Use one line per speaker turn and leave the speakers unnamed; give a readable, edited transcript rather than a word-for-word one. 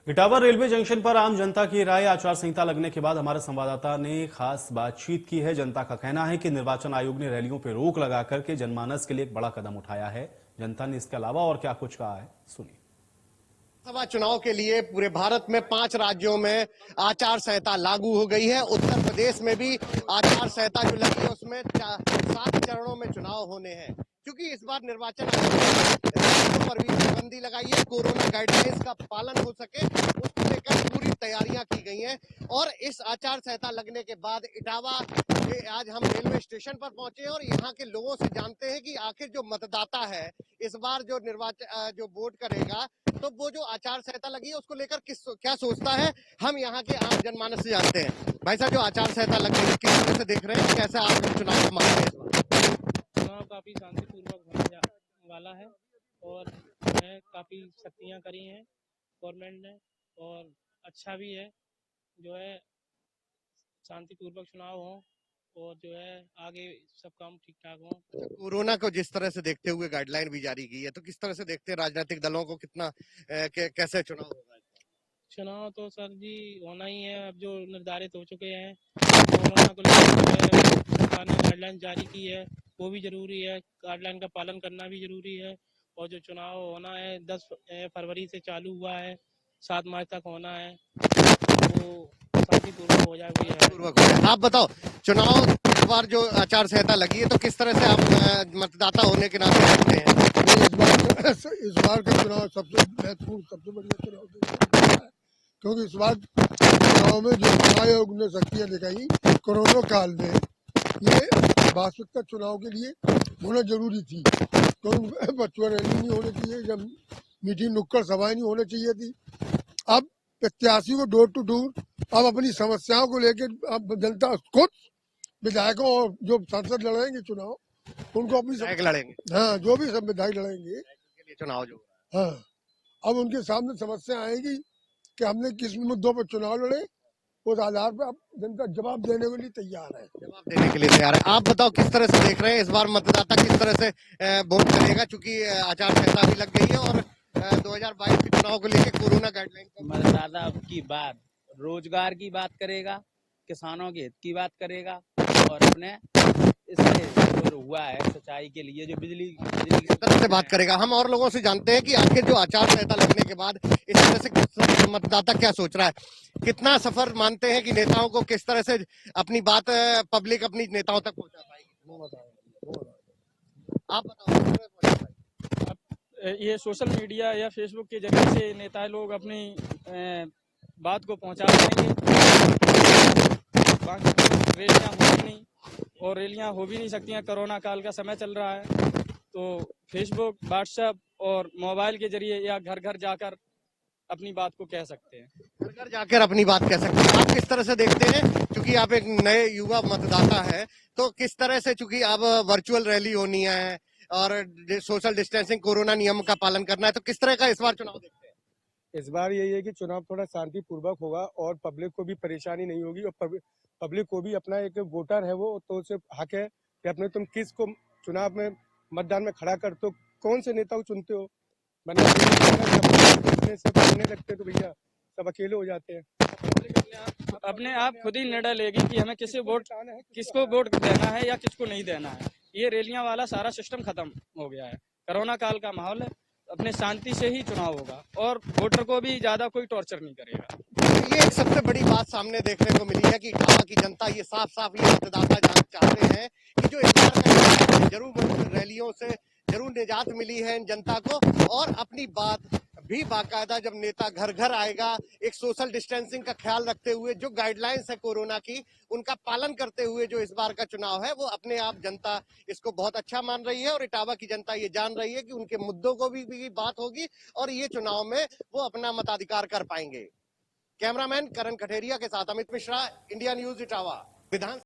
Etawah railway junction पर आम जनता की राय। आचार संहिता लगने के बाद हमारे संवाददाता ने खास बातचीत की है। जनता का कहना है कि निर्वाचन आयोग ने रैलियों पर रोक लगा करके जनमानस के लिए एक बड़ा कदम उठाया है। जनता ने इसके अलावा और क्या कुछ कहा है, सुनिए।
लोकसभा चुनाव के लिए पूरे भारत में 5 राज्यों में आचार संहिता लागू हो गई है। उत्तर प्रदेश में भी आचार संहिता जो लगी है उसमें 7 चरणों में चुनाव होने हैं। क्योंकि इस बार निर्वाचन आयोग ने रैलियों पर भी पाबंदी लगाई है, कोरोना गाइडलाइंस का पालन हो सके उसको लेकर पूरी तैयारियां की गई हैं। और इस आचार संहिता लगने के बाद इटावा के आज हम रेलवे स्टेशन पर पहुंचे और यहाँ के लोगों से जानते हैं कि आखिर जो मतदाता है इस बार जो निर्वाचन जो वोट करेगा तो वो जो आचार संहिता लगी है उसको लेकर क्या सोचता है, हम यहाँ के आम जनमानस से जानते हैं। भाई साहब, जो आचार संहिता लग गई है किस तरह से देख रहे हैं, कैसे आप लोग चुनाव को मानते हैं?
चुनाव काफी शांतिपूर्वक होने वाला है और काफी सख्तियां करी हैं गवर्नमेंट ने और अच्छा भी है जो है शांतिपूर्वक चुनाव हो और जो है आगे सब काम ठीक ठाक हो।
कोरोना को जिस तरह से देखते हुए गाइडलाइन भी जारी की है तो किस तरह से देखते हैं राजनीतिक दलों को, कितना कैसे चुनाव होगा?
चुनाव तो सर जी होना ही है, अब जो निर्धारित हो चुके हैं। कोरोना को लेकर सरकार ने गाइडलाइन जारी की है वो भी जरूरी है, गाइडलाइन का पालन करना भी जरूरी है। और जो चुनाव होना है 10 फरवरी से चालू हुआ है, 7 मार्च तक होना है, वो शांतिपूर्वक हो जाए।
आप बताओ, चुनाव इस बार जो आचार संहिता लगी है तो किस तरह से आप मतदाता होने के नाते देखते हैं?
इस बार का चुनाव सबसे महत्वपूर्ण, सबसे बढ़िया चुनाव है, क्योंकि इस बार चुनाव में जो आयोग ने शक्तियां दिखाई कोरोना काल में, ये वास्तविकता चुनाव के लिए होना जरूरी थी। क्योंकि वर्चुअल रैली नहीं होनी चाहिए, जब मीटिंग नुक्कड़ सभाएं नहीं होनी चाहिए थी। अब प्रत्याशी को डोर टू डोर अब अपनी समस्याओं को लेकर अब जनता खुद विधायकों और जो सांसद लड़ेंगे चुनाव उनको अपनी
लड़ेंगे,
हाँ, जो भी सब विधायक लड़ेंगे
चुनाव जो,
हाँ, अब उनके सामने समस्या आएगी कि हमने किस मुद्दों पर चुनाव लड़े, उस आधार पर अब जनता जवाब देने के लिए तैयार है।
जवाब देने के लिए तैयार है। आप बताओ किस तरह से देख रहे हैं इस बार मतदाता किस तरह से वोट करेगा, चूंकि आचार संहिता भी लग गई है और 2022 के चुनाव को लेकर कोरोना गाइडलाइन।
मतदाता की बात रोजगार की बात करेगा, किसानों के हित की बात करेगा और अपने इससे जो हुआ है सिंचाई के लिए जो बिजली की
तरह से बात करेगा। हम और लोगों से जानते हैं कि आखिर जो आचार संहिता लगने के बाद इस तरह से मतदाता क्या सोच रहा है, कितना सफर मानते हैं कि नेताओं को किस तरह से अपनी बात पब्लिक अपनी नेताओं तक पहुंचा पाएगी? आप बताओ।
ये सोशल मीडिया या फेसबुक के जरिए से नेता लोग अपनी बात को पहुंचा पाएंगे। बाकी रैलियां होगी नहीं और रैलियां हो भी नहीं सकती हैं, कोरोना काल का समय चल रहा है, तो फेसबुक, व्हाट्सएप और मोबाइल के जरिए या घर घर जाकर अपनी बात को कह सकते हैं।
घर घर जाकर अपनी बात कह सकते हैं। आप किस तरह से देखते हैं, क्योंकि आप एक नए युवा मतदाता है, तो किस तरह से, चूंकि अब वर्चुअल रैली होनी है और सोशल डिस्टेंसिंग कोरोना नियम का पालन करना है, तो किस तरह का इस बार चुनाव देखते हैं?
इस बार यही है कि चुनाव थोड़ा शांतिपूर्वक होगा और पब्लिक को भी परेशानी नहीं होगी और पब्लिक को भी अपना एक वोटर है वो तो उसे हक है कि अपने तुम किस को चुनाव में मतदान में खड़ा करते हो, कौन से नेता को चुनते हो। करने लगते तो भैया सब अकेले हो जाते हैं।
अपने आप खुद ही निर्णय लेगी कि हमें किसको वोट देना है या किसको नहीं देना है। ये रैलियां वाला सारा सिस्टम खत्म हो गया है, कोरोना काल का माहौल है, अपने शांति से ही चुनाव होगा और वोटर को भी ज्यादा कोई टॉर्चर नहीं करेगा।
ये एक सबसे बड़ी बात सामने देखने को मिली है कि इटावा की जनता ये साफ साफ ये मतदाता चाहते हैं कि जो इस बार का जरूर रैलियों से जरूर निजात मिली है इन जनता को, और अपनी बात भी बाकायदा जब नेता घर घर आएगा एक सोशल डिस्टेंसिंग का ख्याल रखते हुए, जो गाइडलाइंस है कोरोना की उनका पालन करते हुए जो इस बार का चुनाव है वो अपने आप जनता इसको बहुत अच्छा मान रही है। और इटावा की जनता ये जान रही है कि उनके मुद्दों को भी बात होगी और ये चुनाव में वो अपना मताधिकार कर पाएंगे। कैमरामैन करण कठेरिया के साथ अमित मिश्रा, इंडिया न्यूज, इटावा। विधान